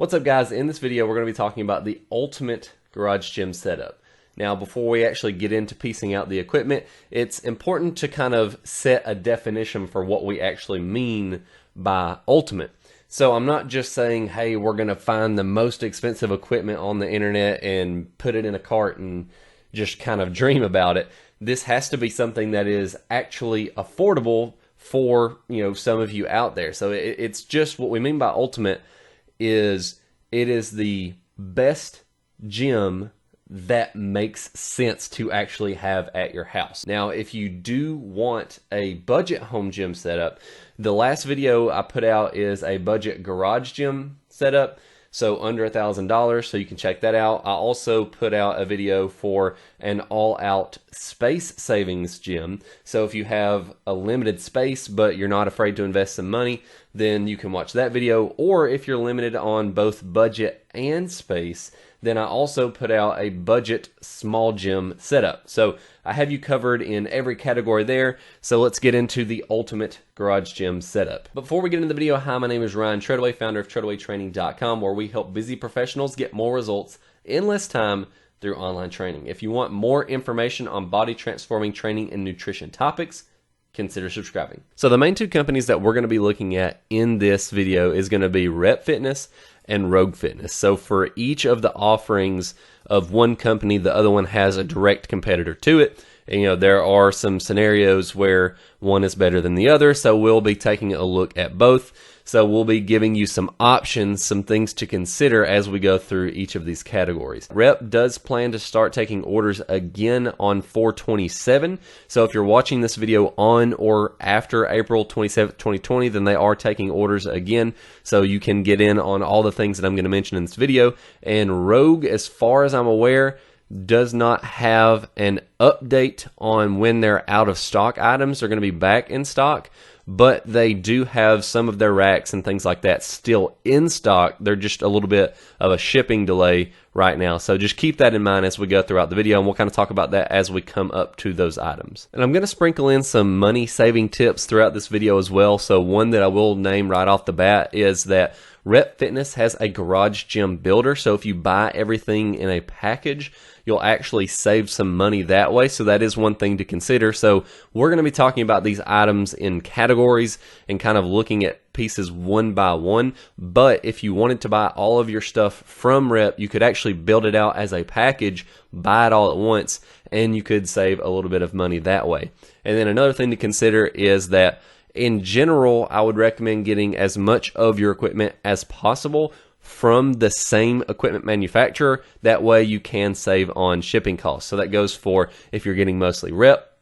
What's up, guys? In this video we're going to be talking about the ultimate garage gym setup. Now, before we actually get into piecing out the equipment, it's important to kind of set a definition for what we actually mean by ultimate. So I'm not just saying, hey, we're going to find the most expensive equipment on the internet and put it in a cart and just kind of dream about it. This has to be something that is actually affordable for, some of you out there. So it's just what we mean by ultimate is it is the best gym that makes sense to actually have at your house. Now, if you do want a budget home gym setup, the last video I put out is a budget garage gym setup, so under $1,000, so you can check that out. I also put out a video for an all-out space savings gym. So if you have a limited space but you're not afraid to invest some money, then you can watch that video. Or if you're limited on both budget and space, then I also put out a budget small gym setup. So I have you covered in every category there. So let's get into the ultimate garage gym setup. Before we get into the video, hi, my name is Ryan Treadaway, founder of TreadawayTraining.com, where we help busy professionals get more results in less time through online training. If you want more information on body transforming training and nutrition topics, consider subscribing. So the main two companies that we're going to be looking at in this video is going to be Rep Fitness and Rogue Fitness. So for each of the offerings of one company, the other one has a direct competitor to it. And, there are some scenarios where one is better than the other, so we'll be taking a look at both. So we'll be giving you some options, some things to consider as we go through each of these categories. Rep does plan to start taking orders again on 4/27. So if you're watching this video on or after April 27th, 2020, then they are taking orders again. So you can get in on all the things that I'm going to mention in this video. And Rogue, as far as I'm aware, does not have an update on when their out of stock items are going to be back in stock, but they do have some of their racks and things like that still in stock. They're just a little bit of a shipping delay right now. So just keep that in mind as we go throughout the video, and we'll kind of talk about that as we come up to those items. And I'm going to sprinkle in some money saving tips throughout this video as well. So one that I will name right off the bat is that Rep Fitness has a garage gym builder. So if you buy everything in a package, you'll actually save some money that way. So that is one thing to consider. So we're going to be talking about these items in categories and kind of looking at pieces one by one. But if you wanted to buy all of your stuff from Rep, you could actually build it out as a package, buy it all at once, and you could save a little bit of money that way. And then another thing to consider is that in general, I would recommend getting as much of your equipment as possible from the same equipment manufacturer. That way you can save on shipping costs. So that goes for if you're getting mostly Rep,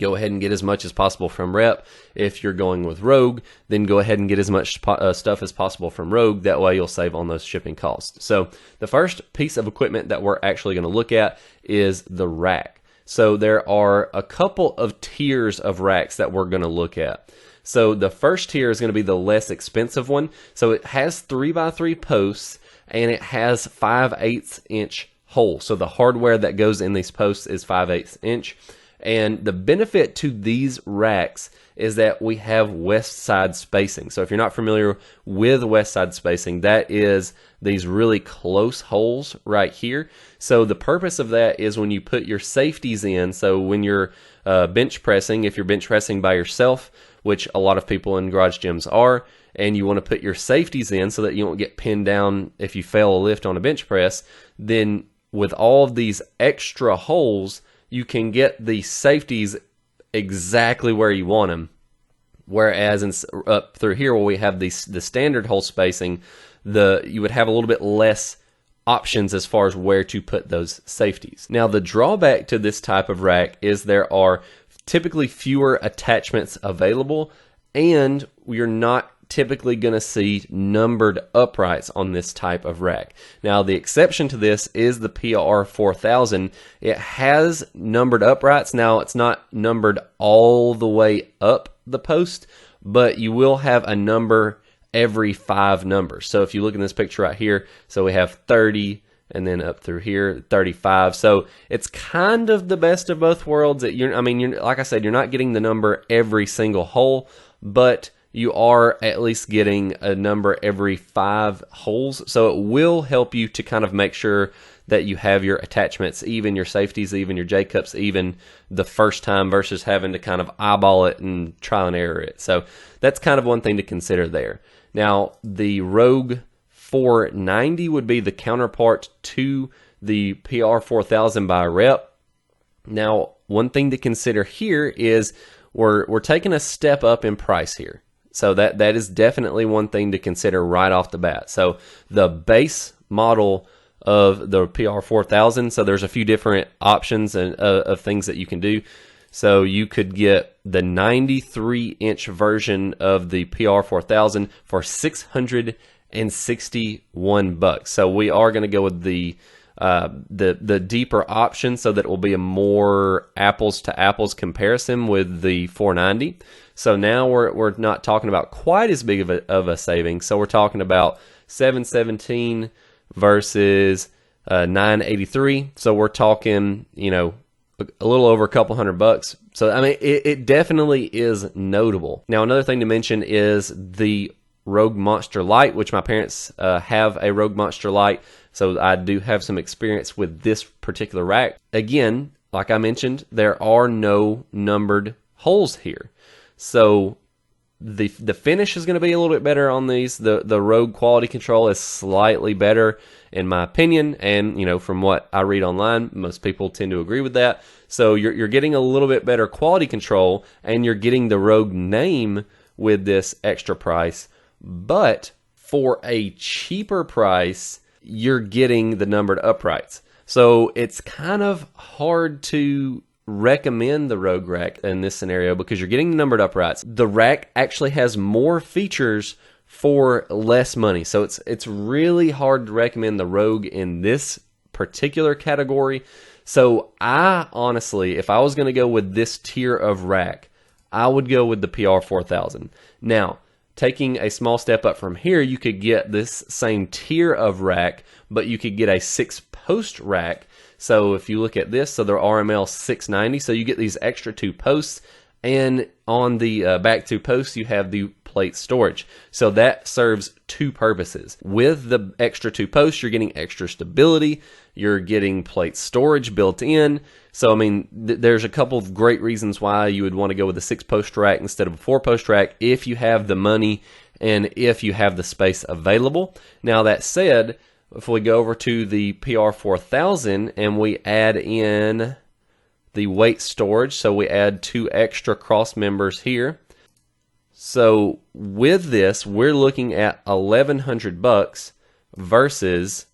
go ahead and get as much as possible from Rep. If you're going with Rogue, then go ahead and get as much stuff as possible from Rogue. That way you'll save on those shipping costs. So the first piece of equipment that we're actually going to look at is the rack. So there are a couple of tiers of racks that we're going to look at. So the first tier is going to be the less expensive one. So it has 3x3 posts and it has 5/8 inch holes. So the hardware that goes in these posts is 5/8 inch. And the benefit to these racks is that we have west side spacing. So if you're not familiar with west side spacing, that is these really close holes right here. So the purpose of that is when you put your safeties in, so when you're bench pressing, if you're bench pressing by yourself, which a lot of people in garage gyms are, and you want to put your safeties in so that you won't get pinned down if you fail a lift on a bench press, then with all of these extra holes, you can get the safeties exactly where you want them. Whereas up through here where we have the standard hole spacing, you would have a little bit less options as far as where to put those safeties. Now, the drawback to this type of rack is there are typically fewer attachments available, and you're not typically going to see numbered uprights on this type of rack. Now, the exception to this is the Pilar 4000. It has numbered uprights. Now, it's not numbered all the way up the post, but you will have a number every 5 numbers. So if you look in this picture right here, so we have 30, and then up through here, 35. So it's kind of the best of both worlds. Like I said, you're not getting the number every single hole, but you are at least getting a number every 5 holes. So it will help you to kind of make sure that you have your attachments even, your safeties even, your J-cups even the first time versus having to kind of eyeball it and trial and error it. So that's kind of one thing to consider there. Now, the Rogue 490 would be the counterpart to the PR 4000 by rep. Now, one thing to consider here is we're taking a step up in price here. So that is definitely one thing to consider right off the bat. So the base model of the PR 4000, so there's a few different options and of things that you can do. So you could get the 93-inch version of the PR 4000 for $661. So we are going to go with the deeper option, so that it will be a more apples to apples comparison with the 490. So now we're not talking about quite as big of a savings. So we're talking about 717 versus 983. So we're talking, you know, a little over a couple $100. So I mean, it definitely is notable. Now, another thing to mention is the Rogue Monster Light, which my parents have a Rogue Monster Light. So I do have some experience with this particular rack. Again, like I mentioned, there are no numbered holes here. So the finish is going to be a little bit better on these. The Rogue quality control is slightly better in my opinion, and you know, from what I read online, most people tend to agree with that. So you're getting a little bit better quality control, and you're getting the Rogue name with this extra price. But for a cheaper price, you're getting the numbered uprights. So it's kind of hard to recommend the Rogue rack in this scenario because you're getting the numbered uprights. The rack actually has more features for less money. So it's really hard to recommend the Rogue in this particular category. So I honestly, if I was going to go with this tier of rack, I would go with the PR 4000. Now, taking a small step up from here, you could get this same tier of rack, but you could get a 6-post rack. So if you look at this, so they're RML 690, so you get these extra 2 posts, and on the back 2 posts, you have the plate storage. So that serves 2 purposes. With the extra 2 posts, you're getting extra stability, you're getting plate storage built in. So, I mean, there's a couple of great reasons why you would want to go with a 6-post rack instead of a 4-post rack if you have the money and if you have the space available. Now, that said, if we go over to the PR 4000 and we add in the weight storage, so we add 2 extra cross members here. So with this, we're looking at $1,100 versus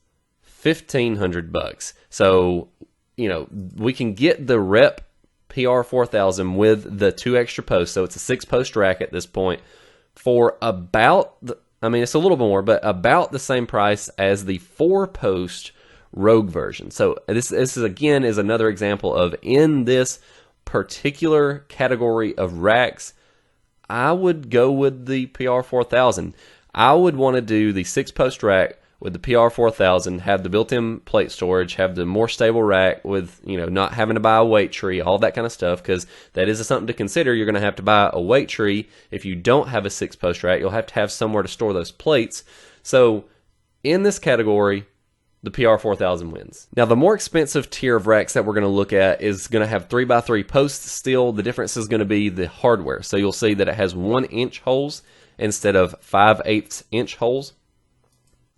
$1,500. So, you know, we can get the rep PR 4000 with the 2 extra posts. So it's a 6-post rack at this point for about, I mean, it's a little more, but about the same price as the 4-post Rogue version. So this is again is another example of, in this particular category of racks, I would go with the PR 4000. I would want to do the 6-post rack with the PR 4000, have the built-in plate storage, have the more stable rack with, you know, not having to buy a weight tree, all that kind of stuff, because that is something to consider. You're going to have to buy a weight tree. If you don't have a 6-post rack, you'll have to have somewhere to store those plates. So in this category, the PR 4000 wins. Now, the more expensive tier of racks that we're going to look at is going to have 3x3 posts still. The difference is going to be the hardware. So you'll see that it has 1-inch holes instead of 5/8 inch holes.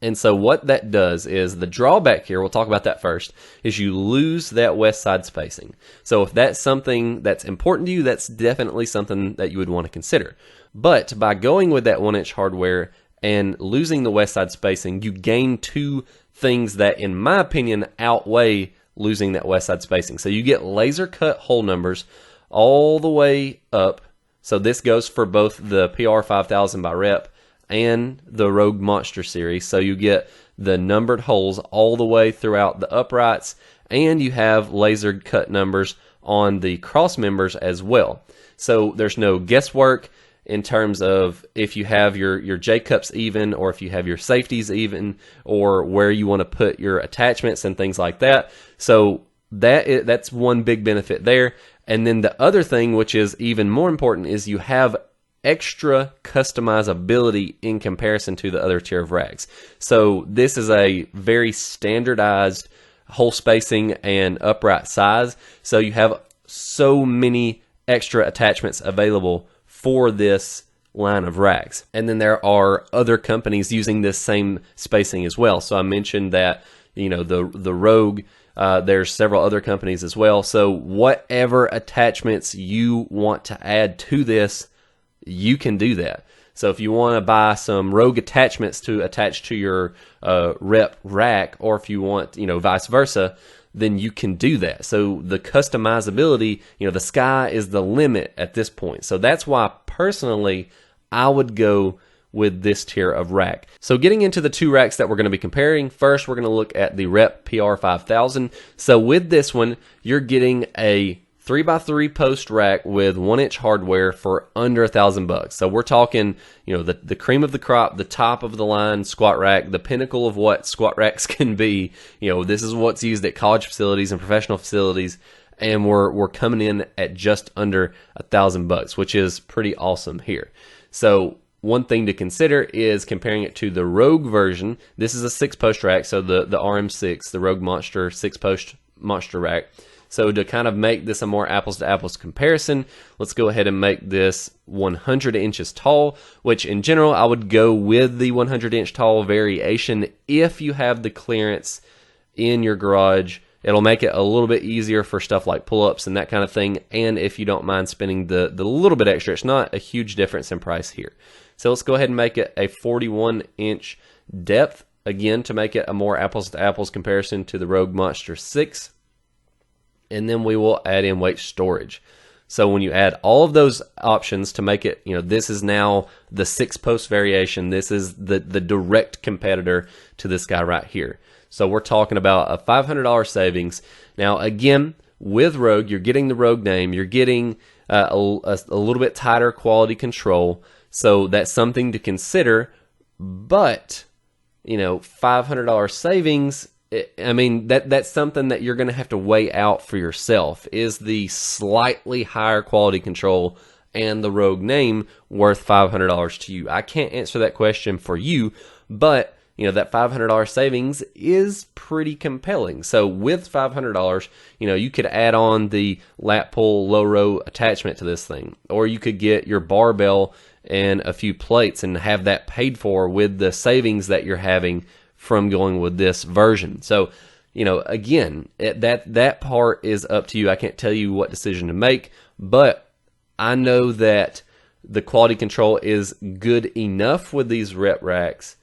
And so what that does is, the drawback here, we'll talk about that first, is you lose that west side spacing. So if that's something that's important to you, that's definitely something that you would want to consider. But by going with that 1-inch hardware and losing the west side spacing, you gain 2 things that, in my opinion, outweigh losing that west side spacing. So you get laser cut hole numbers all the way up. So this goes for both the PR 5000 by rep and the Rogue Monster series. So you get the numbered holes all the way throughout the uprights, and you have laser cut numbers on the cross members as well. So there's no guesswork in terms of if you have your J-cups even, or if you have your safeties even, or where you want to put your attachments and things like that. So that's one big benefit there. And then the other thing, which is even more important, is you have extra customizability in comparison to the other tier of racks. So this is a very standardized hole spacing and upright size. So you have so many extra attachments available for this line of racks. And then there are other companies using this same spacing as well. So I mentioned that, you know, the Rogue, there's several other companies as well. So whatever attachments you want to add to this, you can do that. So if you want to buy some Rogue attachments to attach to your rep rack, or if you want, you know, vice versa, then you can do that. So the customizability, you know, the sky is the limit at this point. So that's why personally I would go with this tier of rack. So getting into the two racks that we're going to be comparing, first we're going to look at the Rep PR 5000. So with this one, you're getting a 3x3 post rack with 1-inch hardware for under $1,000. So we're talking, you know, the cream of the crop, the top of the line squat rack, the pinnacle of what squat racks can be. You know, this is what's used at college facilities and professional facilities, and we're coming in at just under $1,000, which is pretty awesome here. So one thing to consider is comparing it to the Rogue version. This is a 6-post rack, so the RM6, the Rogue Monster 6-post monster rack. So to kind of make this a more apples to apples comparison, let's go ahead and make this 100 inches tall, which in general I would go with the 100-inch tall variation if you have the clearance in your garage. It'll make it a little bit easier for stuff like pull-ups and that kind of thing, and if you don't mind spending the little bit extra. It's not a huge difference in price here. So let's go ahead and make it a 41-inch depth, again, to make it a more apples to apples comparison to the Rogue Monster 6. And then we will add in weight storage. So when you add all of those options to make it, you know, this is now the 6-post variation. This is the direct competitor to this guy right here. So we're talking about a $500 savings. Now, again, with Rogue, you're getting the Rogue name. You're getting a little bit tighter quality control. So that's something to consider. But, you know, $500 savings, I mean, that's something that you're going to have to weigh out for yourself. Is the slightly higher quality control and the Rogue name worth $500 to you? I can't answer that question for you, but you know, that $500 savings is pretty compelling. So with $500, you know, you could add on the Lat Low Row Attachment to this thing, or you could get your barbell and a few plates and have that paid for with the savings that you're having from going with this version. So, you know, again, that part is up to you. I can't tell you what decision to make, but I know that the quality control is good enough with these rep racks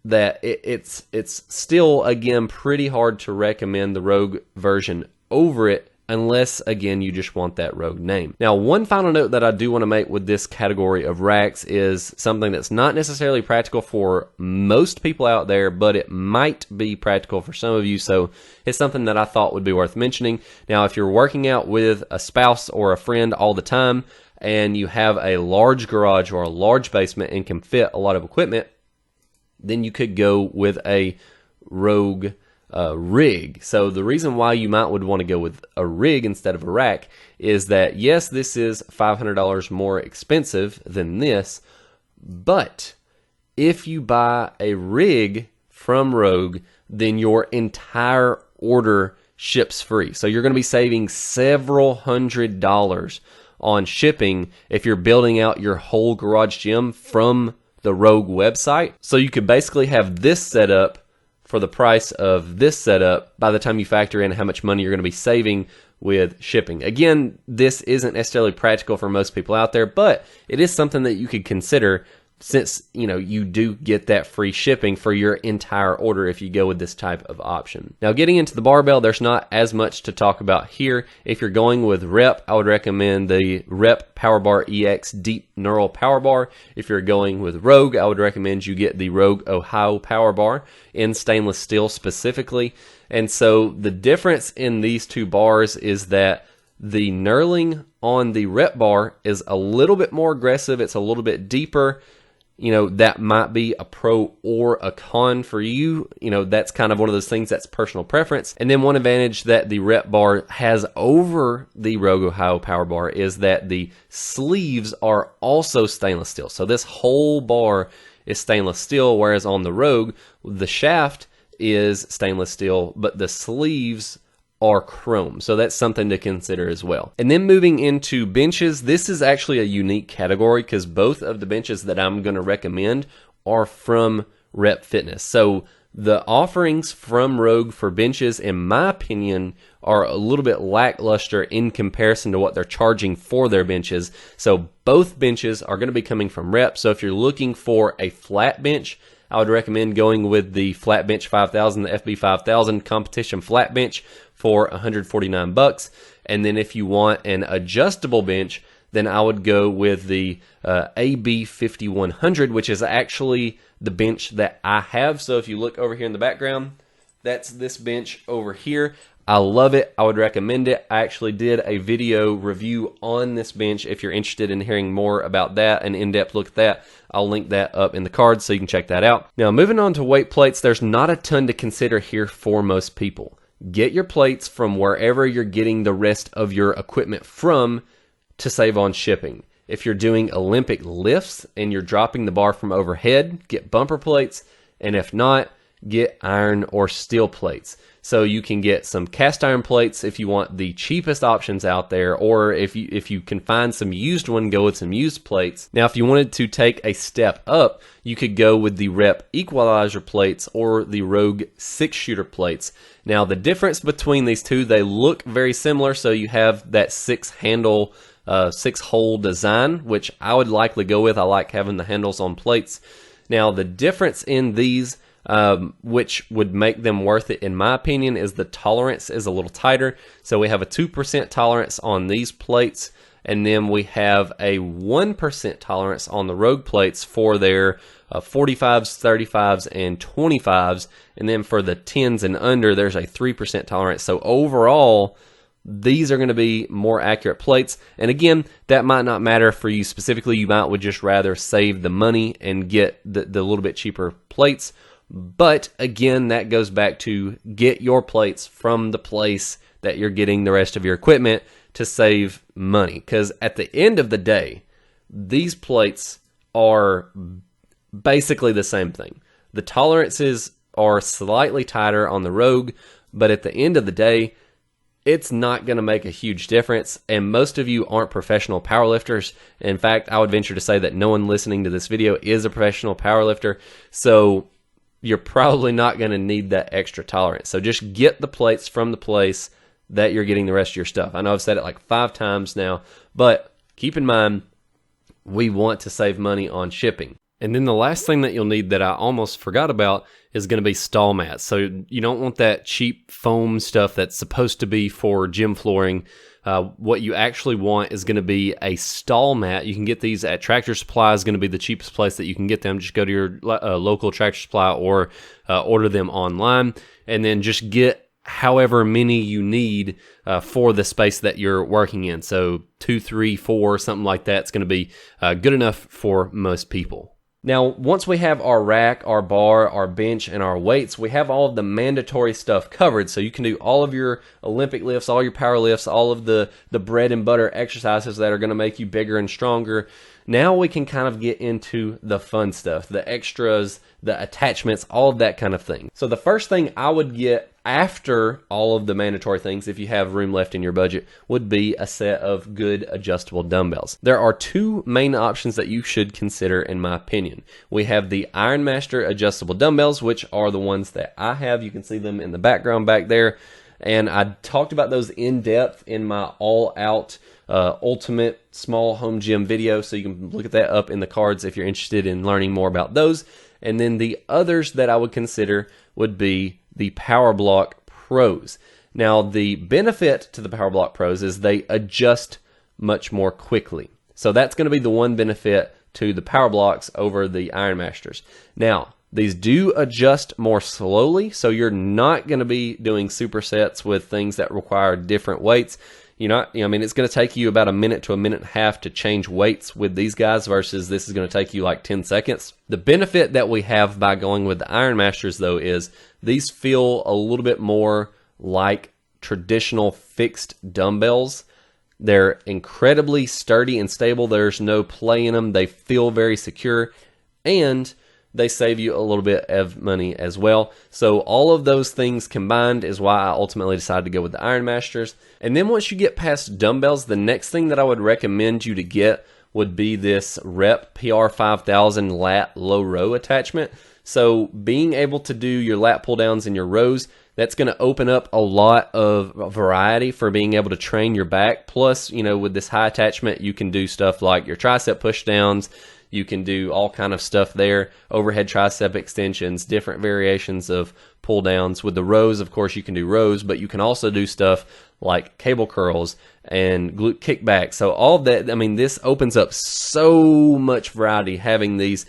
that it's still, again, pretty hard to recommend the Rogue version over it, unless, again, you just want that Rogue name. Now, one final note that I do want to make with this category of racks is something that's not necessarily practical for most people out there, but it might be practical for some of you, so it's something that I thought would be worth mentioning. Now, if you're working out with a spouse or a friend all the time, and you have a large garage or a large basement and can fit a lot of equipment, then you could go with a Rogue rig. So the reason why you would want to go with a rig instead of a rack is that, yes, this is $500 more expensive than this, but if you buy a rig from Rogue, then your entire order ships free. So you're going to be saving several $100s on shipping if you're building out your whole garage gym from the Rogue website. So you could basically have this setup for the price of this setup by the time you factor in how much money you're going to be saving with shipping. Again, this isn't necessarily practical for most people out there, but it is something that you could consider, since, you know, you do get that free shipping for your entire order if you go with this type of option. Now, getting into the barbell, there's not as much to talk about here. If you're going with Rep, I would recommend the Rep PowerBar EX Deep Neural Power Bar. If you're going with Rogue, I would recommend you get the Rogue Ohio Power Bar in stainless steel specifically. And so the difference in these two bars is that the knurling on the Rep bar is a little bit more aggressive. It's a little bit deeper. that might be a pro or a con for you. That's kind of one of those things that's personal preference. And then one advantage that the rep bar has over the Rogue Ohio Power Bar is that the sleeves are also stainless steel. So this whole bar is stainless steel, whereas on the Rogue, the shaft is stainless steel, but the sleeves are chrome. So that's something to consider as well. And then moving into benches, this is actually a unique category because both of the benches that I'm going to recommend are from Rep Fitness. So the offerings from Rogue for benches, in my opinion, are a little bit lackluster in comparison to what they're charging for their benches. So both benches are going to be coming from Rep. So if you're looking for a flat bench, I would recommend going with the Flat Bench 5000, the FB 5000 competition flat bench for $149. And then if you want an adjustable bench, then I would go with the AB 5100, which is actually the bench that I have. So if you look over here in the background, that's this bench over here. I love it. I would recommend it. I actually did a video review on this bench. If you're interested in hearing more about that, an in-depth look at that, I'll link that up in the cards so you can check that out. Now, moving on to weight plates, there's not a ton to consider here for most people. Get your plates from wherever you're getting the rest of your equipment from to save on shipping. If you're doing Olympic lifts and you're dropping the bar from overhead, get bumper plates, and if not, get iron or steel plates. So you can get some cast iron plates if you want the cheapest options out there, or if you can find some used one, go with some used plates. Now, if you wanted to take a step up, you could go with the Rep Equalizer plates or the Rogue 6-shooter plates. Now, the difference between these two, they look very similar. So you have that 6-handle, 6-hole design, which I would likely go with. I like having the handles on plates. Now, the difference in these, which would make them worth it in my opinion, is the tolerance is a little tighter. So we have a 2% tolerance on these plates, and then we have a 1% tolerance on the Rogue plates for their 45s, 35s, and 25s. And then for the 10s and under, there's a 3% tolerance. So overall, these are going to be more accurate plates. And again, that might not matter for you specifically. You might would just rather save the money and get the little bit cheaper plates. But again, that goes back to get your plates from the place that you're getting the rest of your equipment to save money. Because at the end of the day, these plates are basically the same thing. The tolerances are slightly tighter on the Rogue, but at the end of the day, it's not going to make a huge difference. And most of you aren't professional powerlifters. In fact, I would venture to say that no one listening to this video is a professional powerlifter. So you're probably not going to need that extra tolerance. So just get the plates from the place that you're getting the rest of your stuff. I know I've said it like 5 times now, but keep in mind, we want to save money on shipping. And then the last thing that you'll need that I almost forgot about is going to be stall mats. So you don't want that cheap foam stuff that's supposed to be for gym flooring. What you actually want is going to be a stall mat. You can get these at Tractor Supply, is going to be the cheapest place that you can get them. Just go to your local Tractor Supply or order them online, and then just get however many you need for the space that you're working in. So 2, 3, 4, something like that. It's going to be good enough for most people. Now, once we have our rack, our bar, our bench, and our weights, we have all of the mandatory stuff covered. So you can do all of your Olympic lifts, all your power lifts, all of the bread and butter exercises that are going to make you bigger and stronger. Now we can kind of get into the fun stuff, the extras, the attachments, all of that kind of thing. So the first thing I would get after all of the mandatory things, if you have room left in your budget, would be a set of good adjustable dumbbells. There are 2 main options that you should consider in my opinion. We have the Ironmaster adjustable dumbbells, which are the ones that I have. You can see them in the background back there. And I talked about those in depth in my all-out ultimate small home gym video. So you can look at that up in the cards if you're interested in learning more about those. And then the others that I would consider would be the Powerblock Pros. Now, the benefit to the Powerblock Pros is they adjust much more quickly. So that's going to be the one benefit to the Powerblocks over the Ironmasters. Now, these do adjust more slowly, so you're not going to be doing supersets with things that require different weights. I mean, it's going to take you about a minute to a minute and a half to change weights with these guys versus this is going to take you like 10 seconds. The benefit that we have by going with the Ironmasters, though, is these feel a little bit more like traditional fixed dumbbells. They're incredibly sturdy and stable. There's no play in them. They feel very secure, and they save you a little bit of money as well. So all of those things combined is why I ultimately decided to go with the Ironmasters. And then once you get past dumbbells, the next thing that I would recommend you to get would be this Rep PR 5000 Lat Low Row Attachment. So being able to do your lat pull downs and your rows, that's going to open up a lot of variety for being able to train your back. Plus, with this high attachment, you can do stuff like your tricep push downs. You can do all kind of stuff there, overhead tricep extensions, different variations of pull downs. With the rows, of course, you can do rows, but you can also do stuff like cable curls and glute kickbacks. So all of that, I mean, this opens up so much variety having this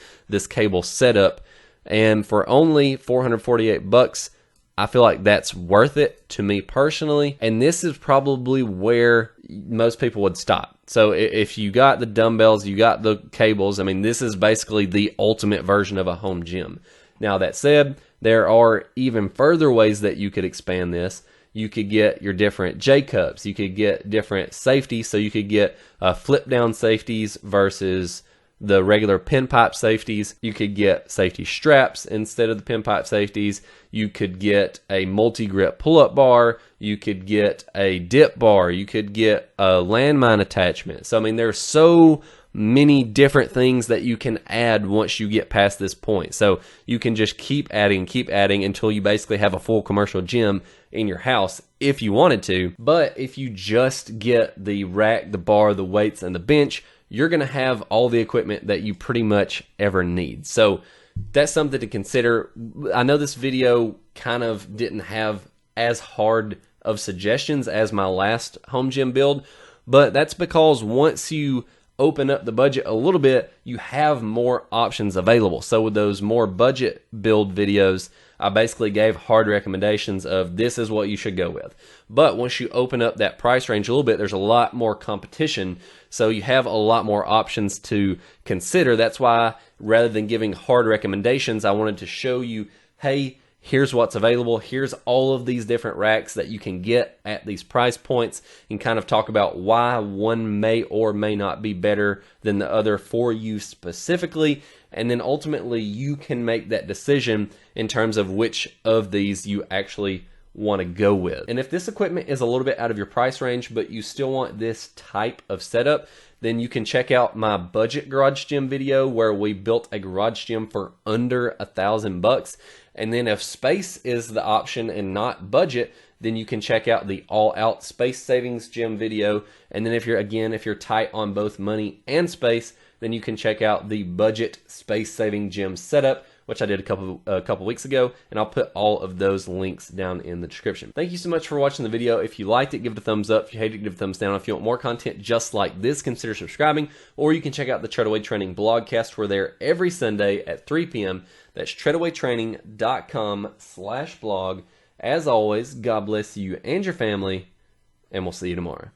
cable setup. And for only $448, I feel like that's worth it to me personally. And this is probably where most people would stop. So if you got the dumbbells, you got the cables, I mean, this is basically the ultimate version of a home gym. Now, that said, there are even further ways that you could expand this. You could get your different J-cups. You could get different safeties. So you could get flip down safeties versus the regular pin pipe safeties. You could get safety straps instead of the pin pipe safeties. You could get a multi-grip pull-up bar. You could get a dip bar. You could get a LANDMINE attachment. So, I mean, there's so many different things that you can add once you get past this point. So you can just keep adding until you basically have a full commercial gym in your house if you wanted to. But if you just get the rack, the bar, the weights, and the bench, you're going to have all the equipment that you pretty much ever need. So that's something to consider. I know this video kind of didn't have as hard of suggestions as my last home gym build, but that's because once you open up the budget a little bit, you have more options available. So with those more budget build videos, I basically gave hard recommendations of this is what you should go with. But once you open up that price range a little bit, there's a lot more competition. So you have a lot more options to consider. That's why rather than giving hard recommendations, I wanted to show you, hey, here's what's available. Here's all of these different racks that you can get at these price points, and kind of talk about why one may or may not be better than the other for you specifically. And then ultimately you can make that decision in terms of which of these you actually want to go with. And if this equipment is a little bit out of your price range, but you still want this type of setup, then you can check out my budget garage gym video where we built a garage gym for under $1,000. And then if space is the option and not budget, then you can check out the all-out space savings gym video. And then if you're tight on both money and space, then you can check out the budget space saving gym setup, which I did a couple weeks ago, and I'll put all of those links down in the description. Thank you so much for watching the video. If you liked it, give it a thumbs up. If you hated it, give it a thumbs down. If you want more content just like this, consider subscribing, or you can check out the Treadaway Training Blogcast. We're there every Sunday at 3 p.m. That's treadawaytraining.com/blog. As always, God bless you and your family, and we'll see you tomorrow.